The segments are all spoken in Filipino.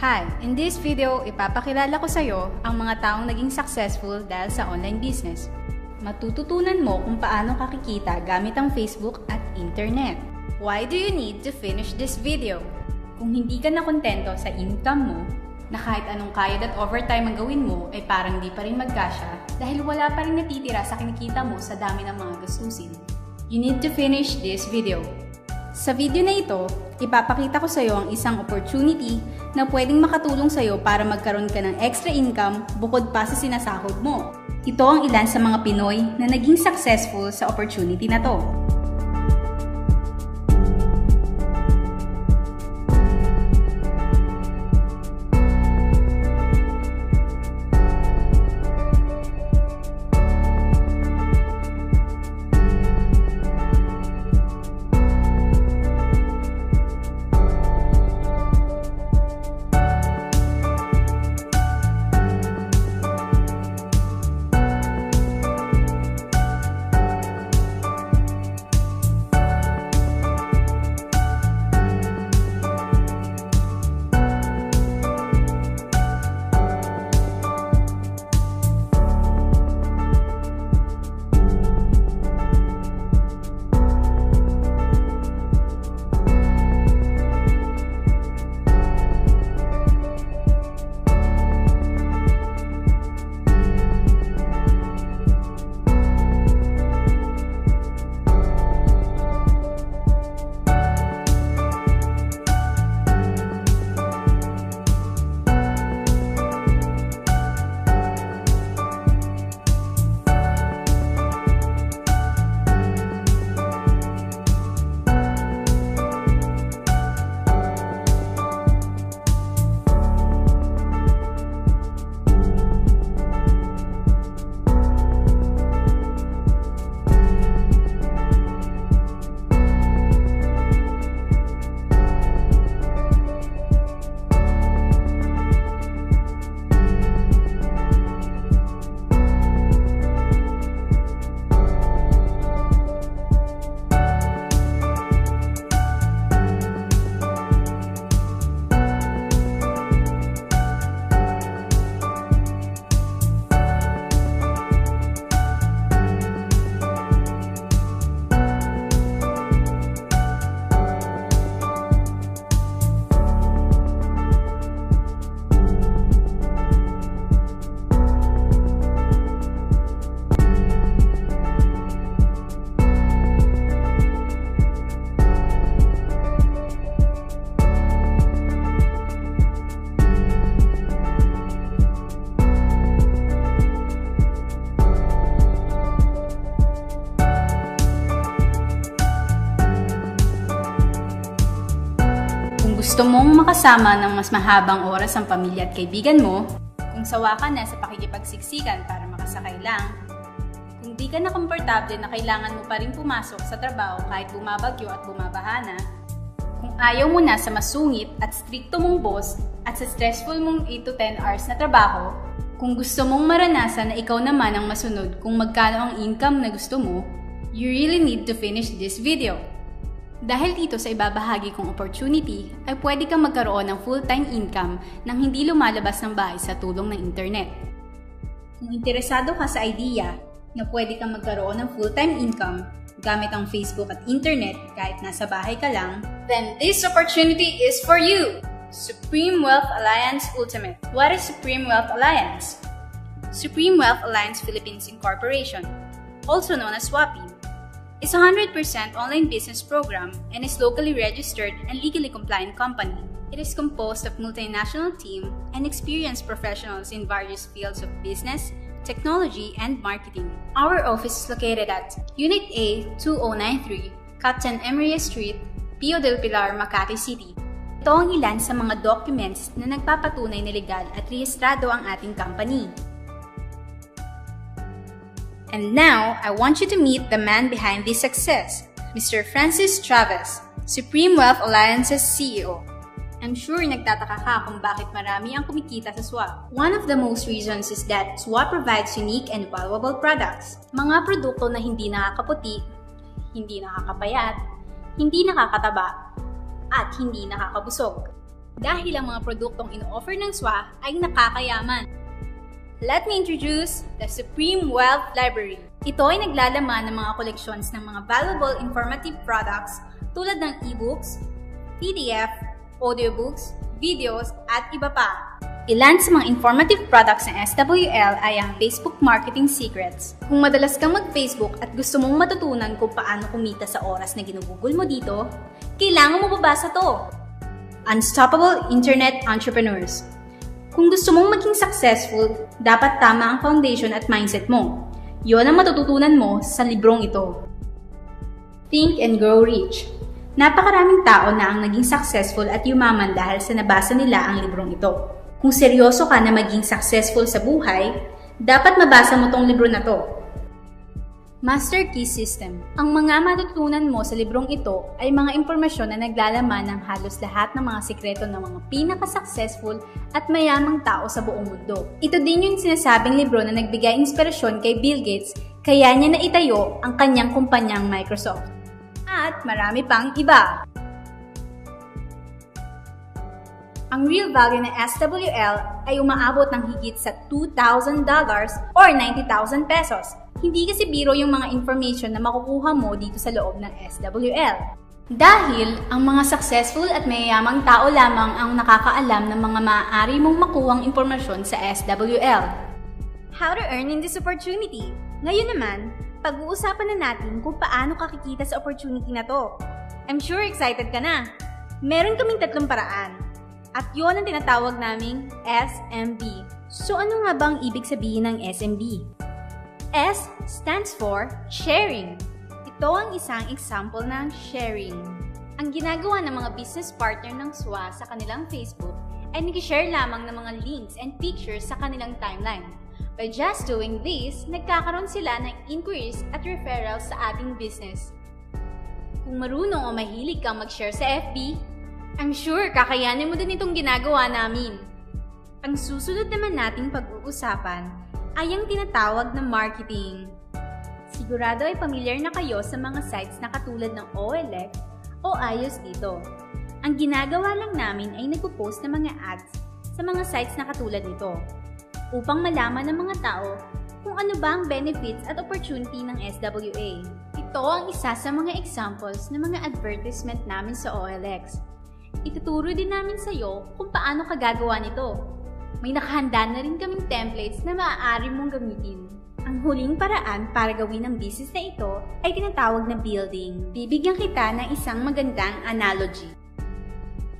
Hi! In this video, ipapakilala ko sa iyo ang mga taong naging successful dahil sa online business. Matututunan mo kung paano kakikita gamit ang Facebook at Internet. Why do you need to finish this video? Kung hindi ka nakontento sa income mo, na kahit anong kayod at overtime ang gawin mo ay parang di pa rin magkasya dahil wala pa rin natitira sa kinikita mo sa dami ng mga gastusin. You need to finish this video. Sa video na ito, ipapakita ko sa iyo ang isang opportunity na pwedeng makatulong sa iyo para magkaroon ka ng extra income bukod pa sa sinasahod mo. Ito ang ilan sa mga Pinoy na naging successful sa opportunity na to. Gusto mong makasama ng mas mahabang oras ang pamilya at kaibigan mo, kung sawa ka na sa pakikipagsiksikan para makasakay lang, kung di ka na komportable na kailangan mo pa rin pumasok sa trabaho kahit bumabagyo at bumabaha na, kung ayaw mo na sa masungit at strikto mong boss at sa stressful mong 8 to 10 hours na trabaho, kung gusto mong maranasan na ikaw naman ang masunod kung magkano ang income na gusto mo, you really need to finish this video. Dahil dito sa ibabahagi kong opportunity, ay pwede kang magkaroon ng full-time income nang hindi lumalabas ng bahay sa tulong ng internet. Kung interesado ka sa idea na pwede kang magkaroon ng full-time income gamit ang Facebook at internet kahit nasa bahay ka lang, then this opportunity is for you! Supreme Wealth Alliance Ultimate. What is Supreme Wealth Alliance? Supreme Wealth Alliance Philippines Incorporation, also known as SWAPI, is a 100% online business program and is locally registered and legally compliant company. It is composed of multinational team and experienced professionals in various fields of business, technology, and marketing. Our office is located at Unit A 2093, Captain Emery Street, Pio del Pilar, Makati City. Ito ang ilan sa mga documents na nagpapatunay na legal at rehistrado ang ating company. And now, I want you to meet the man behind this success, Mr. Francis Chavez, Supreme Wealth Alliance's CEO. I'm sure nagtataka ka kung bakit marami ang kumikita sa SWAP. One of the most reasons is that SWAP provides unique and valuable products. Mga produkto na hindi nakakaputi, hindi nakakapayat, hindi nakakataba, at hindi nakakabusog. dahil ang mga produktong ino-offer ng SWA ay nakakayaman. Let me introduce the Supreme Wealth Library. Ito ay naglalaman ng mga collections ng mga valuable informative products tulad ng e-books, PDF, audiobooks, videos, at iba pa. Ilan sa mga informative products ng SWL ay ang Facebook Marketing Secrets. Kung madalas kang mag-Facebook at gusto mong matutunan kung paano kumita sa oras na ginugugol mo dito, kailangan mo babasa to. Unstoppable Internet Entrepreneurs. Kung gusto mong maging successful, dapat tama ang foundation at mindset mo. Yon ang matututunan mo sa librong ito. Think and Grow Rich. Napakaraming tao na ang naging successful at yumaman dahil sa nabasa nila ang librong ito. Kung seryoso ka na maging successful sa buhay, dapat mabasa mo tong libro na to. Master Key System. Ang mga matutunan mo sa librong ito ay mga impormasyon na naglalaman ng halos lahat ng mga sikreto ng mga pinaka-successful at mayamang tao sa buong mundo. Ito din yung sinasabing libro na nagbigay inspirasyon kay Bill Gates kaya niya naitayo ang kanyang kumpanyang Microsoft. At marami pang iba. Ang real value ng SWL ay umaabot ng higit sa $2,000 or 90,000 pesos. Hindi kasi biro yung mga information na makukuha mo dito sa loob ng SWL. Dahil ang mga successful at mayayamang tao lamang ang nakakaalam ng mga maaari mong makuhang impormasyon sa SWL. How to earn in this opportunity? Ngayon naman, pag-uusapan na natin kung paano kakikita sa opportunity na to. I'm sure excited ka na. Meron kaming 3 paraan. At yon ang tinatawag naming SMB. So ano nga bang ibig sabihin ng SMB? S stands for sharing. Ito ang isang example ng sharing. Ang ginagawa ng mga business partner ng SWA sa kanilang Facebook ay nag-share lamang ng mga links and pictures sa kanilang timeline. By just doing this, nagkakaroon sila ng inquiries at referrals sa ating business. Kung marunong o mahilig kang mag-share sa FB, I'm sure kakayanin mo din itong ginagawa namin. Ang susunod naman nating pag-uusapan ay ang tinatawag na marketing. Sigurado ay pamilyar na kayo sa mga sites na katulad ng OLX o ayos dito. Ang ginagawa lang namin ay nagpo-post ng mga ads sa mga sites na katulad nito upang malaman ng mga tao kung ano ba ang benefits at opportunity ng SWA. Ito ang isa sa mga examples ng mga advertisement namin sa OLX. Ituturo din namin sa iyo kung paano ka gagawa nito. May nakahanda na rin kaming templates na maaari mong gamitin. Ang huling paraan para gawin ang business na ito ay tinatawag na building. Bibigyan kita ng isang magandang analogy.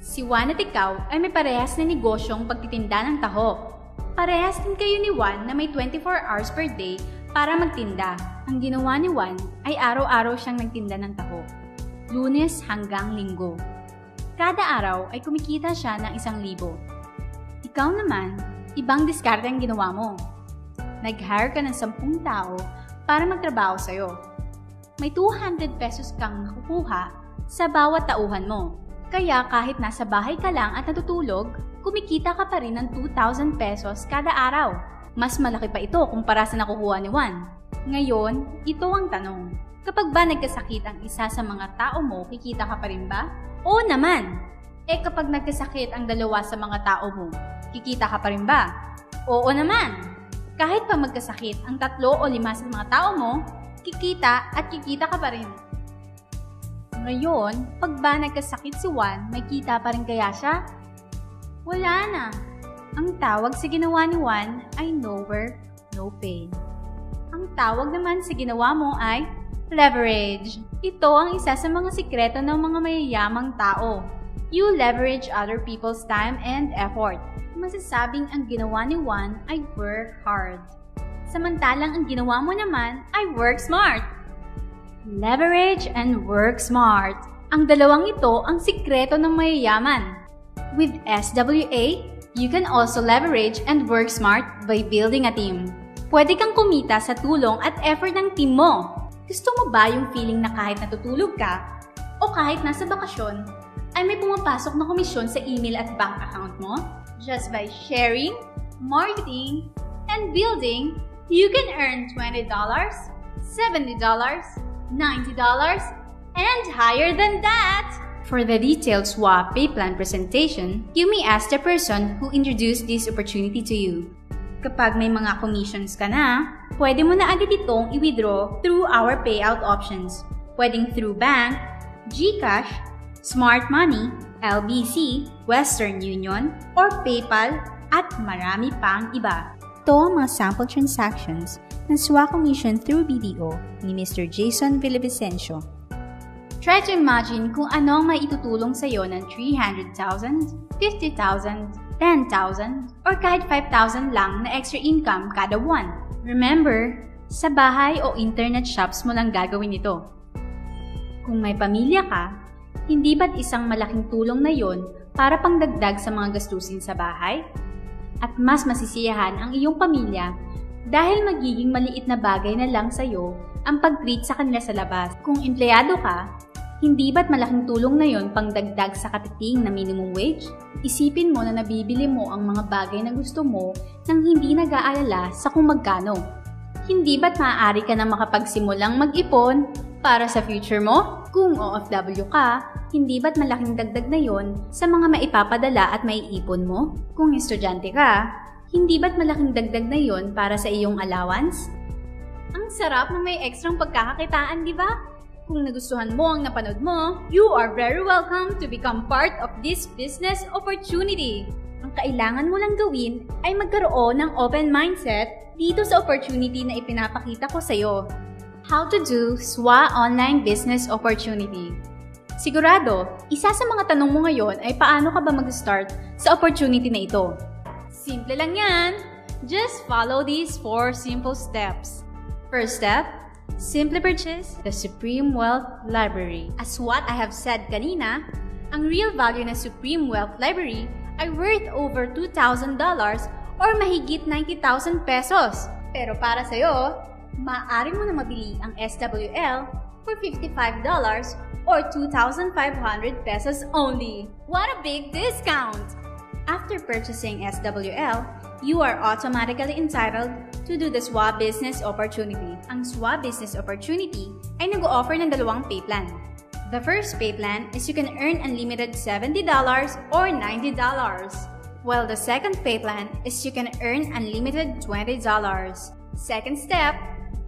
Si Juan at ikaw ay may parehas na negosyong pagtitinda ng taho. Parehas din kayo ni Juan na may 24 hours per day para magtinda. Ang ginawa ni Juan ay araw-araw siyang nagtinda ng taho. Lunes hanggang Linggo. Kada araw ay kumikita siya ng 1,000. Ikaw naman, ibang diskarte ang ginawa mo. Nag-hire ka ng 10 tao para magtrabaho sa'yo. May 200 pesos kang nakukuha sa bawat tauhan mo. Kaya kahit nasa bahay ka lang at natutulog, kumikita ka pa rin ng 2,000 pesos kada araw. Mas malaki pa ito kumpara sa nakukuha ni Juan. Ngayon, ito ang tanong. Kapag ba nagkasakit ang isa sa mga tao mo, kikita ka pa rin ba? Oo naman! Kapag nagkasakit ang 2 sa mga tao mo, kikita ka pa rin ba? Oo naman! Kahit pa magkasakit ang 3 o 5 sa mga tao mo, kikita at kikita ka pa rin. Ngayon, pag ba nagkasakit si Juan, may kita pa rin kaya siya? Wala na! Ang tawag sa ginawa ni Juan ay no work, no pay. Ang tawag naman sa ginawa mo ay leverage. Ito ang isa sa mga sikreto ng mga mayayamang tao. You leverage other people's time and effort. Masasabing ang ginawa ni Juan ay work hard. Samantalang ang ginawa mo naman ay work smart. Leverage and work smart. Ang dalawang ito ang sikreto ng mayayaman. With SWA, you can also leverage and work smart by building a team. Pwede kang kumita sa tulong at effort ng team mo. Gusto mo ba yung feeling na kahit natutulog ka o kahit nasa bakasyon, ay may pumapasok na komisyon sa email at bank account mo? Just by sharing, marketing, and building, you can earn $20, $70, $90, and higher than that! For the detailed SWA pay plan presentation, you may ask the person who introduced this opportunity to you. Kapag may mga commissions ka na, pwede mo na agad itong i-withdraw through our payout options. Pwedeng through bank, GCash, Smart Money, LBC, Western Union, or PayPal, at marami pang iba. Ito ang mga sample transactions ng SWA commission through BDO ni Mr. Jason Villavicencio. Try to imagine kung ano ang maitutulong sa iyo ng 300,000, 50,000, 10,000, or kahit 5,000 lang na extra income kada buwan. Remember, sa bahay o internet shops mo lang gagawin ito. Kung may pamilya ka, hindi ba't isang malaking tulong na yon para pangdagdag sa mga gastusin sa bahay? At mas masisiyahan ang iyong pamilya dahil magiging maliit na bagay na lang sa iyo ang pag-greet sa kanila sa labas. Kung empleyado ka, hindi ba't malaking tulong na yon pangdagdag sa katiting na minimum wage? Isipin mo na nabibili mo ang mga bagay na gusto mo nang hindi nag-aalala sa kung magkano. Hindi ba't maaari ka na makapagsimulang mag-ipon para sa future mo? Kung OFW ka, hindi ba't malaking dagdag na yon sa mga maipapadala at maiipon mo? Kung estudyante ka, hindi ba't malaking dagdag na yon para sa iyong allowance? Ang sarap na may ekstrang pagkakakitaan, di ba? Kung nagustuhan mo ang napanood mo, you are very welcome to become part of this business opportunity. Ang kailangan mo lang gawin ay magkaroon ng open mindset dito sa opportunity na ipinapakita ko sa iyo. How to do SWA online business opportunity. Sigurado, isa sa mga tanong mo ngayon ay paano ka ba mag-start sa opportunity na ito? Simple lang yan. Just follow these 4 simple steps. First step, simply purchase the Supreme Wealth Library. As what I have said kanina, ang real value ng Supreme Wealth Library ay worth over $2,000 or mahigit 90,000 pesos. Pero para sa'yo, maaari mo na mabili ang SWL for $55 or 2,500 pesos only. What a big discount! After purchasing SWL, you are automatically entitled to do the SWA Business Opportunity. Ang SWA Business Opportunity ay nag-o-offer ng 2 pay plan. The first pay plan is you can earn unlimited $70 or $90, while the second pay plan is you can earn unlimited $20. Second step,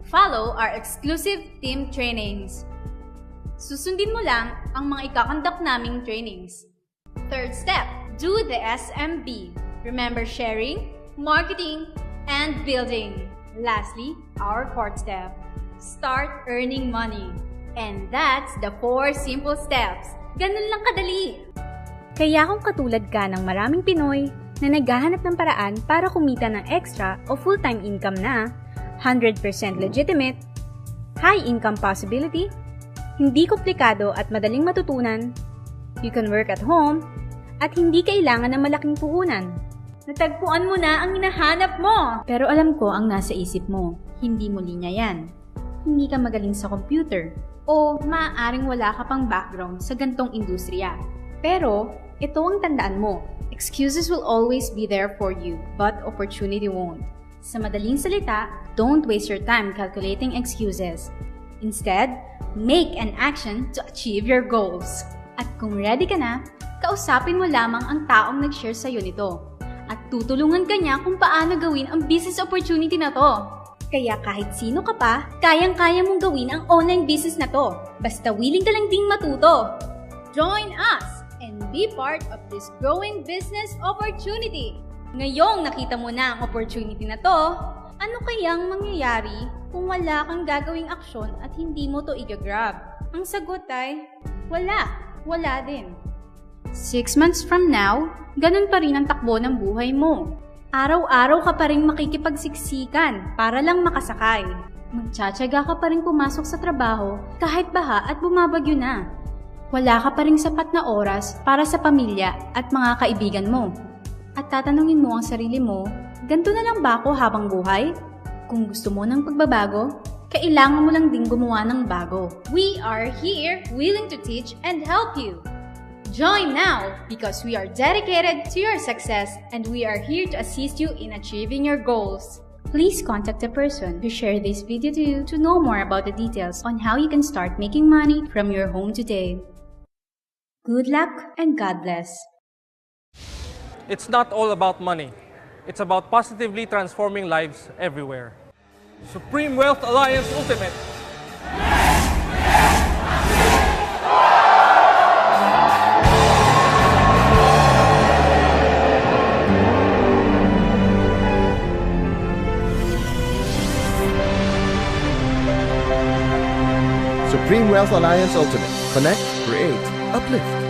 follow our exclusive team trainings. Susundin mo lang ang mga ikakonduct naming trainings. Third step, do the SMB. Remember sharing, marketing, and building. Lastly, our fourth step, start earning money. And that's the 4 simple steps. Ganun lang kadali. Kaya kung katulad ka ng maraming Pinoy na naghahanap ng paraan para kumita ng extra o full-time income na 100% legitimate, high income possibility, hindi komplikado at madaling matutunan, you can work at home, at hindi kailangan ng malaking puhunan. Natagpuan mo na ang hinahanap mo! Pero alam ko ang nasa isip mo, hindi mo linya yan. Hindi ka magaling sa computer, o maaaring wala ka pang background sa gantong industriya. Pero, ito ang tandaan mo. Excuses will always be there for you, but opportunity won't. Sa madaling salita, don't waste your time calculating excuses. Instead, make an action to achieve your goals. At kung ready ka na, kausapin mo lamang ang taong nag-share sa'yo nito. At tutulungan ka niya kung paano gawin ang business opportunity na to. Kaya kahit sino ka pa, kayang-kaya mong gawin ang online business na to. Basta willing ka lang ding matuto. Join us and be part of this growing business opportunity. Ngayong nakita mo na ang opportunity na to, ano kayang mangyayari kung wala kang gagawing aksyon at hindi mo to i-grab? Ang sagot ay, wala din. 6 months from now, ganun pa rin ang takbo ng buhay mo. Araw-araw ka pa rin makikipagsiksikan para lang makasakay. Magtsatsaga ka pa rin pumasok sa trabaho kahit baha at bumabagyo na. Wala ka pa rin sapat na oras para sa pamilya at mga kaibigan mo. At tatanungin mo ang sarili mo, ganito na lang ba ako habang buhay? Kung gusto mo ng pagbabago, kailangan mo lang din gumawa ng bago. We are here willing to teach and help you. Join now because we are dedicated to your success and we are here to assist you in achieving your goals. Please contact the person who shared this video to you to know more about the details on how you can start making money from your home today. Good luck and God bless. It's not all about money. It's about positively transforming lives everywhere. Supreme Wealth Alliance Ultimate. Supreme Wealth Alliance Ultimate. Connect, create, uplift.